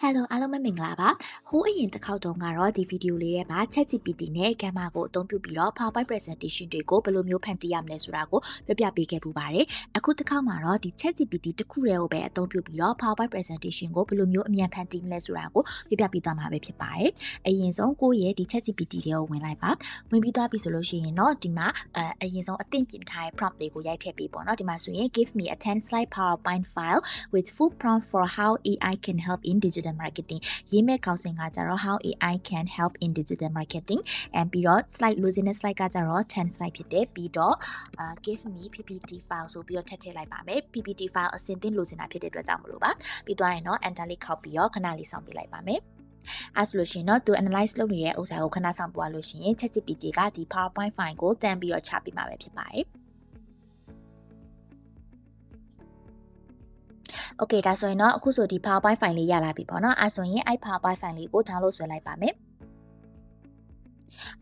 Hello အားလုံးပဲမင်္ဂလာပါဟိုးအရင်တစ်ခေါက်တုန်းကတော့ဒီဗီဒီယိုလေးထဲမှာ ChatGPT နဲ့ Gamma ကိုအသုံးပြုပြီးတော့ PowerPoint presentation တွေကိုဘယ်လိုမျိုးဖန်တီးရမလဲဆိုတာကိုပြောပြပေးခဲ့ပူပါတယ်အခုတစ်ခေါက်မှာတော့ဒီ ChatGPT တစ်ခုတည်းကိုပဲအသုံးပြုပြီးတော့ PowerPoint presentation ကိုဘယ်လိုမျိုးအမြန်ဖန်တီးမလဲဆိုတာကိုပြောပြပေးသွားမှာပဲဖြစ်ပါတယ်အရင်ဆုံးကိုယ့်ရဲ့ဒီ ChatGPT တွေကိုဝင်လိုက်ပါဝင်ပြီးသွားပြီဆိုလို့ရှိရင်တော့ဒီမှာအရင်ဆုံးအသင့်ပြင်ထားတဲ့ prompt တွေကိုရိုက်ထည့်ပေးပေါ့နော်ဒီမှာဆိုရင် give me a 10 slide PowerPoint file with full prompt for how AI can help in digital marketing ရေးမဲ့ခေါင်းစဉ်ကကြတော့ how AI can help in digital marketing and ပြီးတော့ slide လိုချင်တဲ့ slide ကကြတော့10 slide ဖြစ်တယ်ပြီးတော့give me PPT file ဆိုပြီးတော့ထည့်ထည့်လိုက်ပါမယ် PPT file အစင်သင့်လိုချင်တာဖြစ်တဲ့အတွက်ကြောင့်မလို့ပါပြီးသွားရင်တော့ enter လေးခောက်ပြီးတော့ခဏလေးစောင့်ပေးလိုက်ပါမယ်အဲ့ဆိုလို့ရှိရင်တော့သူ analyze လုပ်နေတဲ့ဥစ္စာကိုခဏဆောင်ပွားလို့ရှိရင် ChatGPT ကဒီ PowerPoint file ကိုတန်းပြီးတော့ချပေးမှာပဲဖြစ်ပါတယ်โอเคဒါဆိုရင်တော့အခုဆိုဒီ PowerPoint file လေးရလာပြီပေါ့နော်အဲဆိုရင်အဲ့ PowerPoint file လေးကို download ဆွဲလိုက်ပါမယ်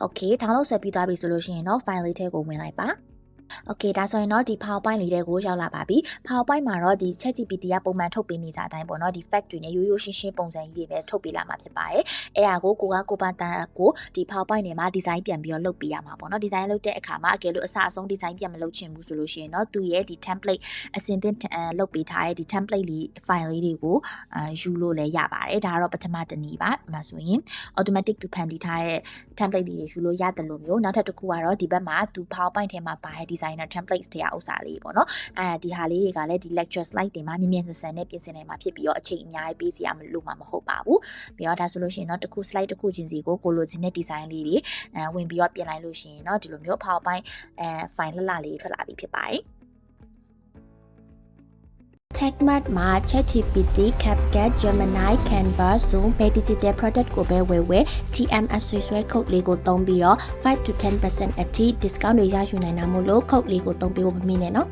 โอเค download ဆွဲပြီးသွားပြီဆိုလို့ရှိရင်တော့ file လေးထဲကိုဝင်လိုက်ပါโอเคဒါဆိုရင်တော့ဒီ PowerPoint လေးတွေကိုရောက်လာပါပြီ PowerPoint မှာတော့ဒီ ChatGPT ကပုံမှန်ထုတ်ပေးနေကြတဲ့အတိုင်းပေါ့နော်ဒီ fact တွေနဲ့ရိုးရိုးရှင်းရှင်းပုံစံကြီးတွေပဲထုတ်ပေးလာမှာဖြစ်ပါတယ်အဲ့ဒါကိုကိုပါတန်ကိုဒီ PowerPoint တွေမှာ design ပြန်ပြီးတော့လုပ်ပေးရမှာပေါ့နော် design လုပ်တဲ့အခါမှာအကယ်လို့အစအဆုံး design ပြန်မလုပ်ချင်ဘူးဆိုလို့ရှိရင်တော့သူရဲ့ဒီ template အစင်သင့်လုပ်ပေးထားတဲ့ဒီ template လေး file လေးတွေကိုယူလို့လည်းရပါတယ်ဒါကတော့ပထမတစ်နည်းပါဒီမှာဆိုရင် automatic သူဖန်တီးထားတဲ့ template လေးတွေယူလို့ရတယ်လို့မျိုးနောက်ထပ်တစ်ခုကတော့ဒီဘက်မှာသူ PowerPoint ထဲမှာပါတဲ့ designer templates တွေဥစ္စာလေးပေါ့နော်ဒီဟာလေးတွေကလည်းဒီ lecture slide တွေမှာမြင်မြင်ဆန်နဲ့ပြင်ဆင်နိုင်မှာဖြစ်ပြီးတော့အချိန်အများကြီးပေးစီရမလို့မှာမဟုတ်ပါဘူးပြီးတော့ဒါဆိုလို့ရှိရင်တော့တစ်ခု slide တစ်ခုချင်းစီကိုလိုချင်တဲ့ design လေးတွေဝင်ပြီးတော့ပြင်လိုက်လို့ရှိရင်တော့ဒီလိုမျိုး PowerPoint file လှလေးထွက်လာပြီဖြစ်ပါတယ်TechMart မှာ ChatGPT, CapCut, Gemini, Canva, Zoom ပဲ digital product ကိုပဲဝယ် TMS ဆွဲ code လေးကိုသုံးပြီးတော့5 to 10% အထိ discount တွေရယူနိုင်တာမို့လို့ code လေးကိုသုံးပေးဖို့မမေ့နဲ့နော်